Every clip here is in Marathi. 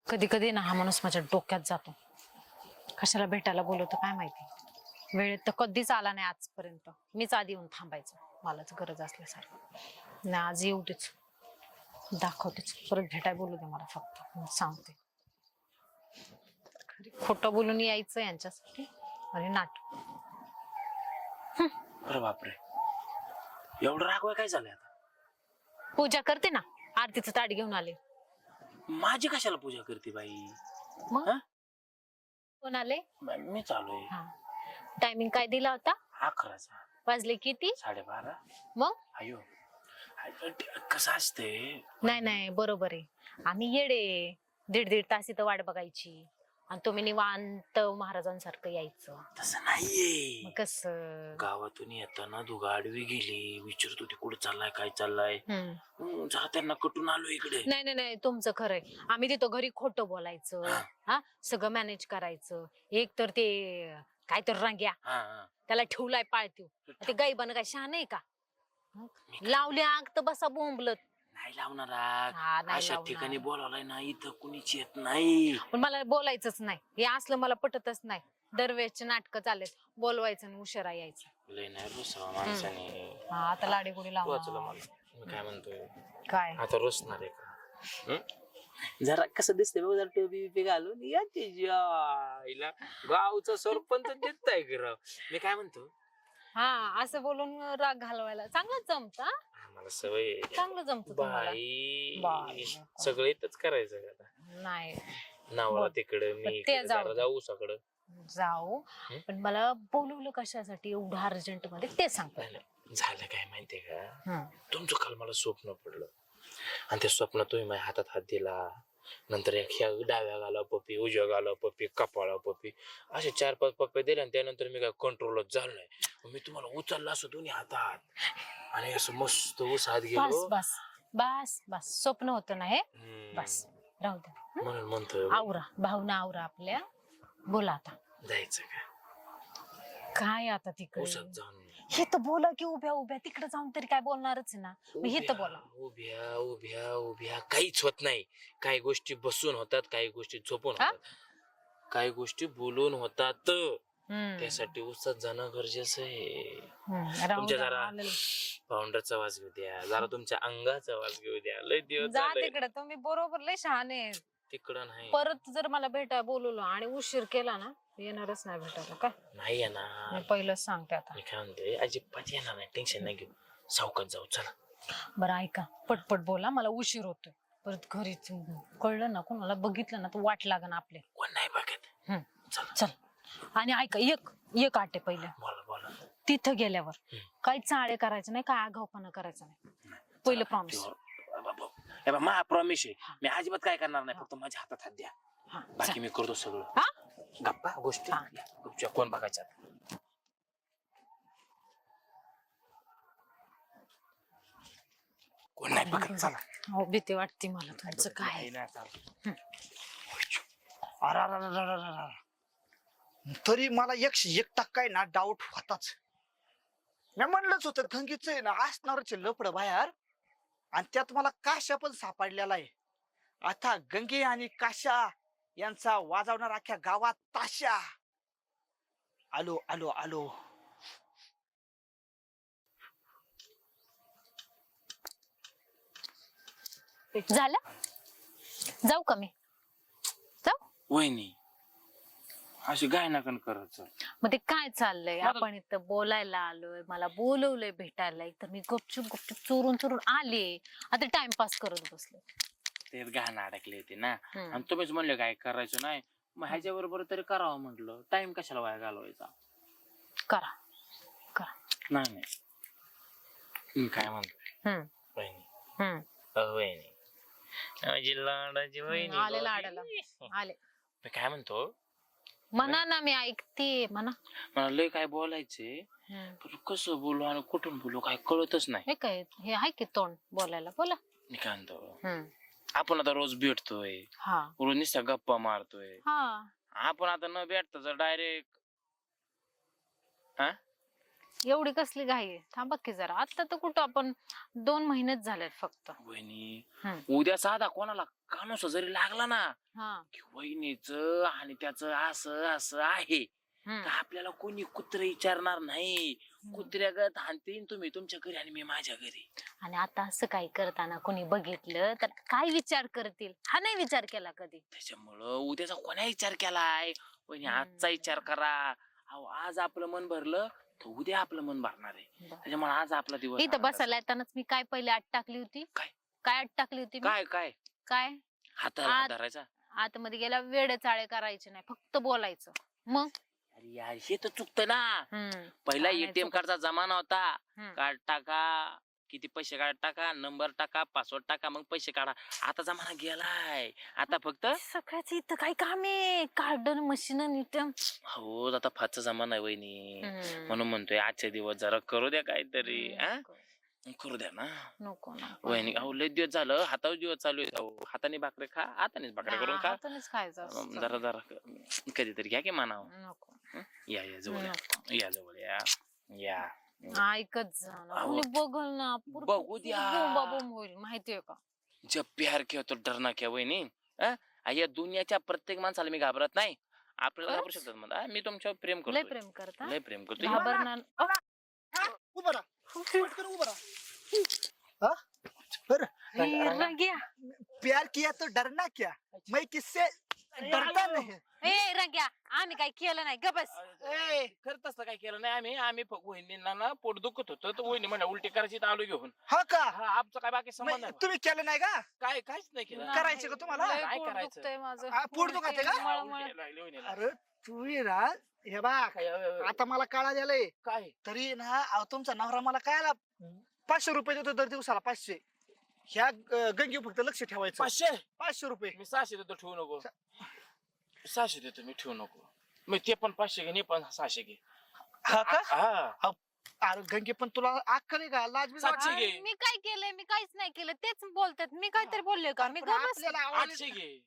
कधी कधी ना हा माणूस माझ्या डोक्यात जातो. कशाला भेटायला बोलवतो काय माहिती. वेळेत तर कधीच आला नाही आजपर्यंत. मीच आधी येऊन थांबायचं मलाच गरज असल्यासारखं. नाही आज येऊ देच, दाखवतेच. परत भेटाय बोलू दे मला, फक्त मी सांगते. खरी खोटं बोलून यायचं यांच्यासाठी आणि नाटक. अरे बापरे, एवढं रागवाय काय झालंय आता? पूजा करते ना, आरतीचं ताट घेऊन आले. माझी कशाला पूजा करते बाई? मग हा? कोण आले? मी चालू हा, टायमिंग काय दिला होता? 11चा. वाजले किती? 12:30. मग अयो, कसं असते? नाही नाही बरोबर आहे. आम्ही येडे, दीड दीड तास इथं वाट बघायची आणि तुम्ही निवांत महाराजांसारखं यायचं. तसं नाहीये. मग कसं? गावातून येताना दुगा आडवी गेली, विचारत होती कुठं चाललाय, काय चाललाय. जरा त्यांना कटून आलो इकडे. नाही नाही नाही, तुमचं खरंय. आम्ही तिथं घरी खोटं बोलायचं, हा सगळं मॅनेज करायचं. एक तर ते काय तर रांग्या, त्याला ठेवलाय पाळतीव. ते गाईबानं काय शहाण आहे का? लावली आग तर बसा बोंबलत. नाही लावणार हा, नाही अशा लावणार. ठिकाणी बोलावलाय ना, इथं कुणीच येत नाही. पण मला बोलायचंच नाही, हे असलं मला पटतच नाही. दरवेळेचे नाटकं चालेल, बोलवायचं आणि उशिरा यायचं. लय नाही रुसावा माणसाने. हा, आता लाडीगुडी वाचलं लावून मला. मी काय म्हणतोय, काय आता रुसणार आहे का? जरा कसं दिसतंय बघ, जरा टोपी बिपी घालून याची जायला गावचा सरपंच दिसताय की राव. मी काय म्हणतो, हा, असं बोलून राग घालवायला चांगलं जमत. मला सवय आहे. चांगलं जमत तुम्हाला. बाई सगळं इथंच करायचं का आता? नाही नावाला बोल. तिकडं मी ते इकडं, जाऊ जरा दे. जाऊ सगळं जाऊ, पण मला बोलवलं कशासाठी एवढं अर्जंट मध्ये ते सांग. झालं काय माहितीये का, तुमचं काल मला स्वप्न पडलं आणि त्या स्वप्नात तुम्ही माझ्या हातात हात दिला. नंतर एक ह्या डाव्या गाला पप्पी, उजव्या गाला पप्पी, कपाळा पप्पी, असे 4-5 पप्पे दिले. आणि त्यानंतर मी काय कंट्रोलच झालं नाही. मी तुम्हाला उचलला असं दोन्ही हातात आणि असं मस्त उसात बस गेलो. बस बस बस, स्वप्न होतं ना हे, बस राहू दे. म्हणून म्हणतोय आवरा भावना, आवरा आपल्या. बोला आता. जायचं का काय आता तिकडे? उसात जाऊन? हे तर बोला की उभ्या उभ्या, तिकडे जाऊन तरी काय बोलणारच ना. हे तर बोला. उभ्या उभ्या उभ्या काहीच होत नाही. काही गोष्टी बसून होतात, काही गोष्टी झोपून होतात, काही गोष्टी बोलून होतात. त्यासाठी उसात जाणं गरजेचं आहे. तुमच्या जरा फाउंडरचा वाज घेऊ द्या, जरा तुमच्या अंगाचा वाज घेऊ द्या. लय दिवस जा तिकडे. तुम्ही बरोबर लय शहाणे. तिकडं नाही. परत जर मला भेटायला बोलवलं आणि उशीर केला ना, येणारच नाही भेटायला. काय नाही येणार, मी पहिलंच सांगते आता. मी काय म्हणतोय, अजिबात येणार नाही. टेन्शन नाही घेऊ, सावकाश जाऊ. चला बरं ऐका, पटपट बोला, मला उशीर होतोय. परत घरीच कळलं ना, कोणाला बघितलं ना तर वाट लागन आपले. कोण नाही बघत. चल. आणि ऐका, एक आटे पहिले. बोला बोला. तिथं गेल्यावर काही चाळे करायचं नाही, काय आगाऊपणा करायचं नाही. पहिलं प्रॉमिस. मा प्रॉमिस आहे, मी अजिबात काय करणार नाही. फक्त माझ्या हातात हात द्या, बाकी मी करतो सगळं. गप्पा गोष्टी तुमच्या कोण बघायच्या? कोण नाही बघत. चला. हो, भीती वाटते मला. तुमचं काय? तरी मला 101% ना डाऊट होताच. मी म्हणलंच होतं गंगेच आहे ना असणारच लपड बाहेर, आणि त्यात मला काशा पण सापडलेला आहे. आता गंगे आणि काशा यांचा वाजवणार अख्ख्या गावात ताशा. आलो आलो आलो. झालं? जाऊ का मी? जाऊ. वहिनी अशी गाय नका करायचं. मग ते काय चाललंय? आपण इथं बोलायला आलोय, मला बोलवलंय भेटायला, तर मी गपचूप गपचूप चोरून चोरून आले. आता टाइमपास करत बसले. ते गाणं अडकले होते ना, आणि तुम्हीच म्हणले काय करायचं नाही, मग ह्याच्या बरोबर तरी करावं म्हटलं. टाइम कशाला वाया घालवायचा? करा करा. नाही नाही, मी काय म्हणतोय वहिनी, वहिनी माझी लाडाची वहिनी. आले लाडाला आले. मी काय म्हणतो, म्हणा ना, मी ऐकते. म्हणा. मला लय काय बोलायचंय, पण कसं बोलू आणि कुठून बोलू काय कळतच नाही. हे काय, हे आहे की तोंड बोलायला? बोला. मी काय म्हणतो, आपण आता रोज भेटतोय, हा, रोज नुसता गप्पा मारतोय. हा, आपण आता न भेटता जर डायरेक्ट एवढी कसली घाई आहे? थांबा की जरा. आता तर कुठं आपण 2 महिनेच झालेत फक्त. वहिनी हम्म. उद्या साधा कोणाला कानूस जरी लागला ना हा. की वहिनीच आणि त्याचं असं असं आहे हम्म. तर आपल्याला कोणी कुत्र विचारणार नाही. कुत्र्यागत हाणतीन तुम्ही तुमच्या घरी आणि मी माझ्या घरी. आणि आता असं काही करताना कोणी बघितलं तर काय विचार करतील? हा नाही विचार केला कधी. त्याच्यामुळं उद्याचा कोणा विचार केलाय वहिनी आजचा विचार करा. अहो आज आपलं मन भरलं तर उद्या आपलं मन भरणार आहे. त्याच्यामुळे आज आपला दिवस इथं आनंदाचा. बसायला येतानाच मी काय पहिले आत टाकली होती? काय? काय आत टाकली होती मी? काय काय काय? हाताला हात आत- धरायचा. आतमध्ये गेला वेडे चाळे करायचे नाही, फक्त बोलायचं. मग अरे यार हे तर चुकतं ना. पहिला काय नाही एटीएम चुकत. कार्डचा जमाना होता. हम्म. कार्ड टाका किती पैसे कार्ड टाका नंबर टाका पासवर्ड टाका मग पैसे काढा. आता जमाना गेलाय. आता फक्त सगळ्याच इथं काय काम आहे? कार्डन मशीन नीटम. हो आता फारचा जमाना आहे वहिनी. म्हणून म्हणतोय आजचे दिवस जरा करू द्या काहीतरी. करू द्या ना नको नको. वहिनी. अहो लय दिवस झालं हातावर दिवस चालू आहे. अहो हाताने भाकरे खा हातानेच भाकरे करून खा. हातानेच खायचं असतं. जरा जरा कधीतरी घ्या की मानाव. नको या या जवळ या. नको. या जवळ या या. ऐकत जा ना. अहो, कोणी बघल ना. बघू द्या. बोंबाबोंब होईल माहितीये का? जब प्यार किया तो डरना क्या वहिनी. या दुनियाच्या प्रत्येक माणसाला मी घाबरत नाही. आपल्याला घाबरू शकतात म्हणा. मी तुमच्यावर प्रेम लय करतो. प्रेम करता. लय प्रेम करतो. घाबरणार. उभं राहा पटकन उभं राहा. हा? बरं. रंग्या. प्यार किया तो डरना क्या, मैं किससे डरता नहीं. ए रंग्या, आम्ही काय केलं नाही ग बस. ए खरं तसं काय केलं नाही आम्ही वहिनींना ना पोट दुखत होतं तर वहिनी म्हणा उलटी करायची तर आलो घेऊन. हा का? हा आमचं काय बाकी संबंध नाही. तुम्ही केलं नाही का? काय काहीच नाही केलं. करायचं का तुम्हाला? लय काय पोट करायचं? दुखतंय माझं. पोट दुखतंय का? हा, उलटी लागली वहिनीला. अरे तुम्ही ना हे बा काय, आता मला काळा द्यालय काय तरी ना अहो, तुमचा नवरा मला काय 500 रुपये देतो दर दिवसाला. 500 ह्या गंगी फक्त लक्ष ठेवायचं. 500 रुपये. मी 600 देतो ठेवू नको. 600 देतो मी ठेवू नको. मग ते पण 500 घे, हे पण 600 घे. हा का? हा अरे गंगे पण तुला अक्कल आहे का? लाज बी 700 घे. मी काय केलंय? मी काहीच नाही केलं. तेच बोलतात. मी काहीतरी बोलले का? मी पण गप्प बस. आपल्याला आवडलं. 800 घे.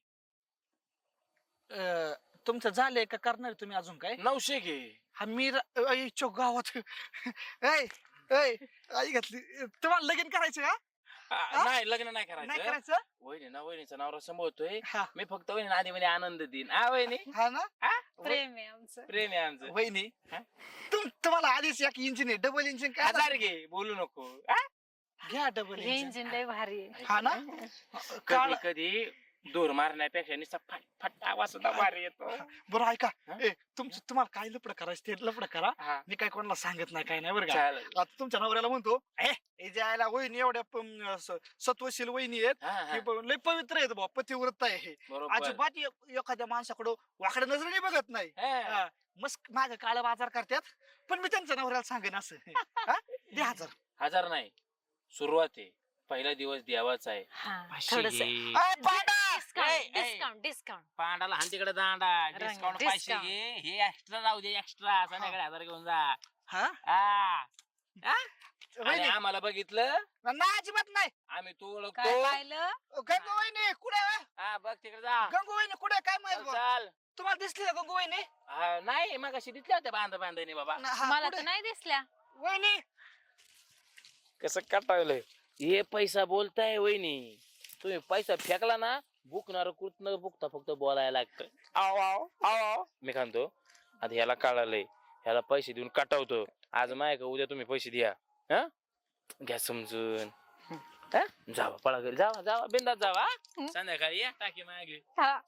तुमचं झालंय का? करणार तुम्ही अजून काय? 900 घे. हा मी गावात ऐ ऐ आई घातली. तुम्हाला लगीन करायचं का? नाही लग्न नाही नाही करायचं. करायचं? वहिनी ना वहिनीचा नवरा सांभाळतोय. हा मी फक्त वहिनी आधी मध्ये आनंद देईन. वहिनी हा ना. प्रेम आहे आमचं. प्रेम आहे आमचं. वहिनी हा? तुम्हाला आधीच एक इंजिन आहे, डबल इंजिन काय? 1000 घे बोलू नको. घ्या डबल हे इंजिन. इंजिन लय भारी आहे. हा ना. कधी काळ कधी दूर मारण्यापेक्षा नुसता फट आवाज सुद्धा भारी येतो. बरं ऐका. हा? तुम्हाला काय लपड करायचं ते लपड करा. हा, मी काय कोणाला सांगत नाही काय नाही बरं का. चालेल. आता तुमच्या नवऱ्याला म्हणतो हे जायला वहिनी एवढ्या सत्वशील वहिनी आहेत. हा, हा, हे बघ, लय पवित्र आहेत बा, पतिव्रत आहे हे. बरोबर. अजिबात एखाद्या माणसाकडं वाकड्या नजरेने बघत नाही. हा. हा, मस्त माग काळा बाजार करतात. पण मी त्यांच्या नवऱ्याला सांगेन असं. हा? दे 1000. 1000 नाही सुरुवात आहे. पहिला दिवस द्यावाच आहे. हा, 500 थोडंसं. घे. बाबा! डिस्काउंट. पांडाला हान तिकडे दांडा रंग, डिस्काउंट 500 discount. घे. हे एक्स्ट्रा राहू दे एक्स्ट्रा. संध्याकाळी 1000 घेऊन जा. हा? हा. आणि वहिनी, आम्हाला बघितलं नाही अजिबात नाही. आम्ही तू काय ओळखतो. पाहिलं? गंगू वहिनी कुठे आहे? हा बघ तिकडे जा. गंगू वहिनी कुठे आहे? काय माहित चल, बा? चल. तुम्हाला दिसली का गंगू वहिनी? नाही मग अशी दिसल्या होत्या बांधणी बाबा. हा, मला कुठे? तर नाही दिसल्या. वहिनी कसं कटावलंय हे पैसा बोलताय वहिनी. तुम्ही पैसा फेकला ना बुकणार कृत न बुकता फक्त बोलायला लागतं. आव आव आव मी खांतो. आता ह्याला कळालंय ह्याला पैसे देऊन कटावतो. आज माय का उद्या तुम्ही पैसे द्या. हा घ्या समजून. जावा पळा घरी जावा जावा बिंदात जावा. संध्याकाळी या टाकी मागे. हा.